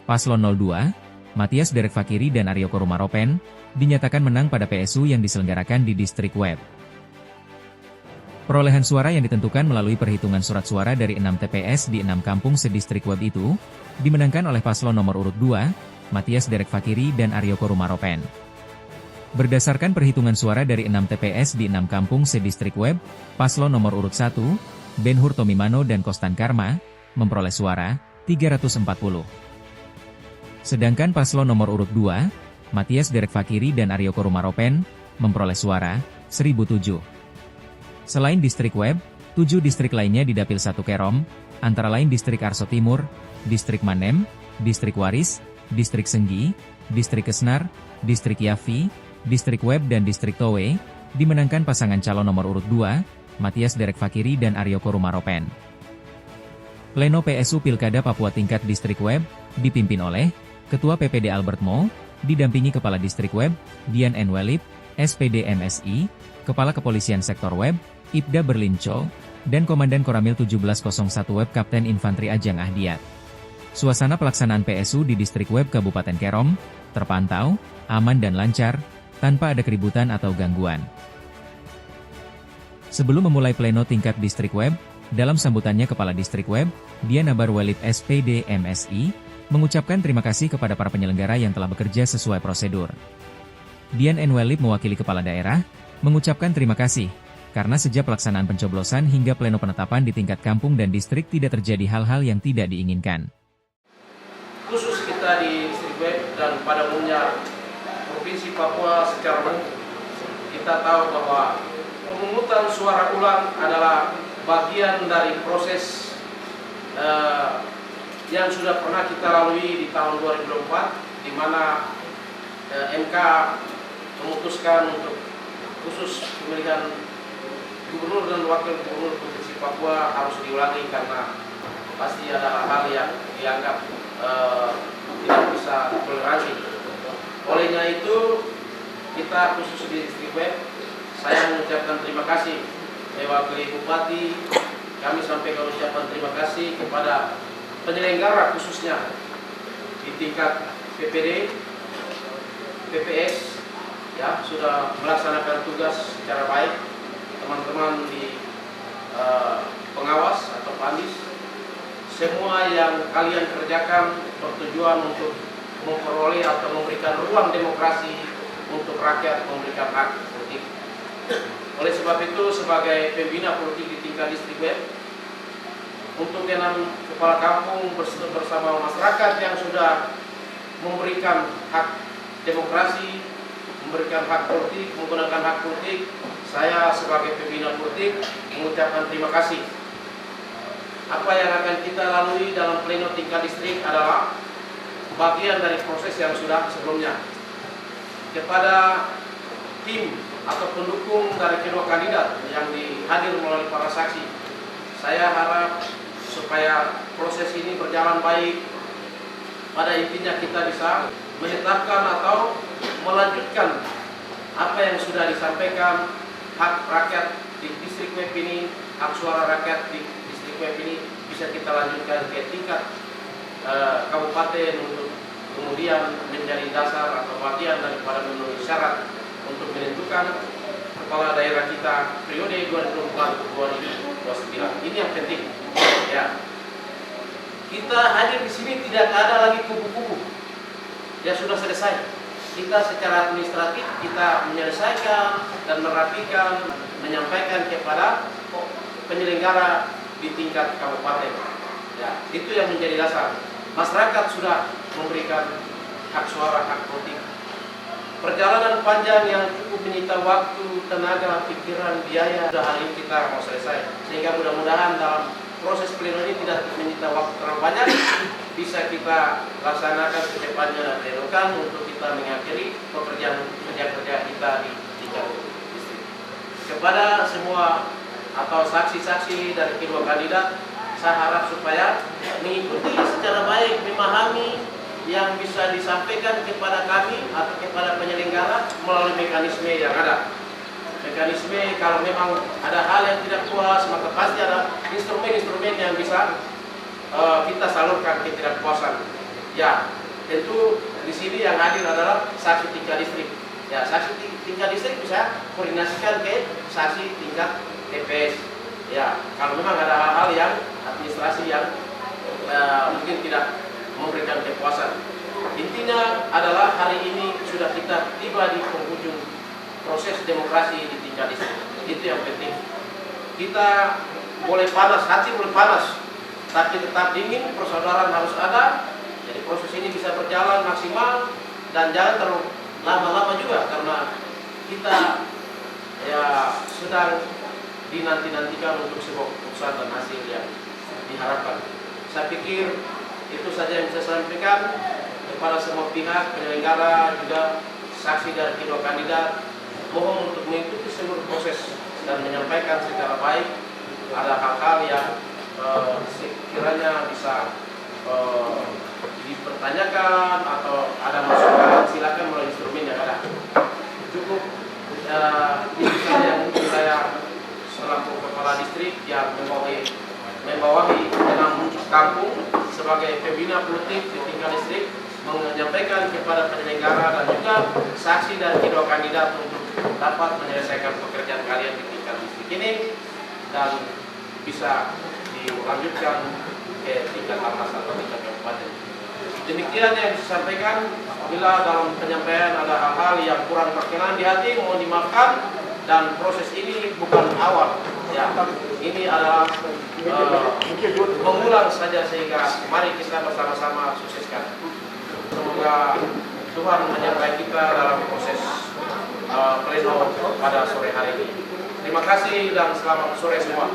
Paslon 02, Matias Derek Fakiri dan Aryo Korumaropen, dinyatakan menang pada PSU yang diselenggarakan di Distrik Web. Perolehan suara yang ditentukan melalui perhitungan surat suara dari 6 TPS di 6 kampung sedistrik Web itu, dimenangkan oleh paslon nomor urut 2, Matias Derek Fakiri dan Aryo Korumaropen. Berdasarkan perhitungan suara dari 6 TPS di 6 kampung sedistrik Web, paslon nomor urut 1, Ben Hur Tomimano dan Kostan Karma, memperoleh suara 340. Sedangkan paslon nomor urut 2, Matias Derek Fakiri dan Aryo Korumaropen, memperoleh suara 1007. Selain distrik Web, 7 distrik lainnya di Dapil 1 Kerom, antara lain distrik Arso Timur, distrik Manem, distrik Waris, distrik Senggi, distrik Kesnar, distrik Yafi, distrik Web dan distrik Towe, dimenangkan pasangan calon nomor urut 2, Matias Derek Fakiri dan Aryo Korumaropen. Pleno PSU Pilkada Papua tingkat distrik Web, dipimpin oleh Ketua PPD Albert Mo, didampingi Kepala Distrik Web, Dian N. Welip, SPD MSI, Kepala Kepolisian Sektor Web, Ibda Berlinco, dan Komandan Koramil 1701 Web Kapten Infanteri Ajang Ahdiat. Suasana pelaksanaan PSU di Distrik Web Kabupaten Kerom, terpantau, aman dan lancar, tanpa ada keributan atau gangguan. Sebelum memulai pleno tingkat Distrik Web, dalam sambutannya Kepala Distrik Web, Dian Abar Welip SPD MSI, mengucapkan terima kasih kepada para penyelenggara yang telah bekerja sesuai prosedur. Dian N. Welip mewakili Kepala Daerah, mengucapkan terima kasih, karena sejak pelaksanaan pencoblosan hingga pleno penetapan di tingkat kampung dan distrik tidak terjadi hal-hal yang tidak diinginkan. Khusus kita di Distrik Web dan pada umumnya Provinsi Papua secara umum, kita tahu bahwa pemungutan suara ulang adalah bagian dari proses yang sudah pernah kita lalui di tahun 2024, di mana MK memutuskan untuk khusus pemilihan gubernur dan wakil gubernur Provinsi Papua harus diulangi karena pasti ada hal yang dianggap tidak bisa ditoleransi. Olehnya itu, kita khusus di Distrik Web, saya mengucapkan terima kasih mewakili Bupati. Kami sampaikan ucapan terima kasih kepada penyelenggara khususnya di tingkat PPD, PPS, ya sudah melaksanakan tugas secara baik. Teman-teman di pengawas atau pandis, semua yang kalian kerjakan bertujuan untuk memperoleh atau memberikan ruang demokrasi untuk rakyat memberikan hak politik. Oleh sebab itu, sebagai pembina politik di tingkat Distrik Web, untuk 6 kepala kampung bersama masyarakat yang sudah memberikan hak demokrasi, memberikan hak politik, menggunakan hak politik, saya sebagai pembina politik mengucapkan terima kasih. Apa yang akan kita lalui dalam pleno tingkat distrik adalah bagian dari proses yang sudah sebelumnya. Kepada tim atau pendukung dari kedua kandidat yang dihadir melalui para saksi, saya harap supaya proses ini berjalan baik. Pada intinya kita bisa menetapkan atau melanjutkan apa yang sudah disampaikan, hak rakyat di Distrik Web ini, hak suara rakyat di Distrik Web ini bisa kita lanjutkan ke tingkat kabupaten untuk kemudian menjadi dasar atau bagian daripada memenuhi syarat untuk menentukan kepala daerah kita periode 2024-2029. Ini yang penting. Ya, kita hadir di sini tidak ada lagi kubu-kubu. Ya sudah selesai. Kita secara administratif kita menyelesaikan dan merapikan, menyampaikan kepada penyelenggara di tingkat kabupaten. Ya, itu yang menjadi dasar. Masyarakat sudah memberikan hak suara, hak politik. Perjalanan panjang yang cukup menyita waktu, tenaga, pikiran, biaya, sudah hari ini kita mau selesai. Sehingga mudah-mudahan dalam proses pleno ini tidak menyita waktu terlalu banyak, bisa kita laksanakan secepatnya dan dilakukan untuk kita mengakhiri pekerjaan kerja kita di tingkat distrik. Kepada semua atau saksi-saksi dari kedua kandidat, saya harap supaya mengikuti secara baik, memahami yang bisa disampaikan kepada kami atau kepada penyelenggara melalui mekanisme yang ada. Mekanisme kalau memang ada hal yang tidak puas, maka pasti ada instrumen-instrumen yang bisa kita salurkan ketidakpuasan. Ya, tentu di sini yang hadir adalah saksi tingkat distrik. Ya, saksi tingkat distrik bisa koordinasikan ke saksi tingkat TPS. Ya, kalau memang ada hal-hal yang administrasi yang mungkin tidak memberikan kepuasan. Intinya adalah hari ini sudah kita tiba di penghujung proses demokrasi di tingkat distrik. Itu yang penting. Kita boleh panas, hati boleh panas, tapi tetap dingin, persaudaraan harus ada. Jadi proses ini bisa berjalan maksimal dan jangan terlalu lama-lama juga, karena kita ya sedang dinanti-nantikan untuk sebuah keputusan dan hasil yang diharapkan. Saya pikir itu saja yang bisa saya sampaikan kepada semua pihak penyelenggara, juga saksi dari kedua kandidat. Mohon untuk mengikuti seluruh proses dan menyampaikan secara baik. Ada hal-hal yang sekiranya bisa dipertanyakan atau ada masukan, silakan melalui instrumen yang ada. Cukup itu saja yang mungkin saya selaku kepala distrik yang membawahi 6 kampung sebagai pembina politik di tingkat distrik menyampaikan kepada penyelenggara dan juga saksi dan kedua kandidat untuk dapat menyelesaikan pekerjaan kalian di tingkat distrik ini dan bisa dilanjutkan ke tingkat atas atau tingkat kabupaten. Demikian yang disampaikan. Bila dalam penyampaian ada hal-hal yang kurang berkenan di hati, mohon dimaafkan. Dan proses ini bukan awal. Ya, ini adalah mengulang saja, sehingga mari kita bersama-sama sukseskan. Semoga Tuhan menyertai kita dalam proses pleno pada sore hari ini. Terima kasih dan selamat sore semua.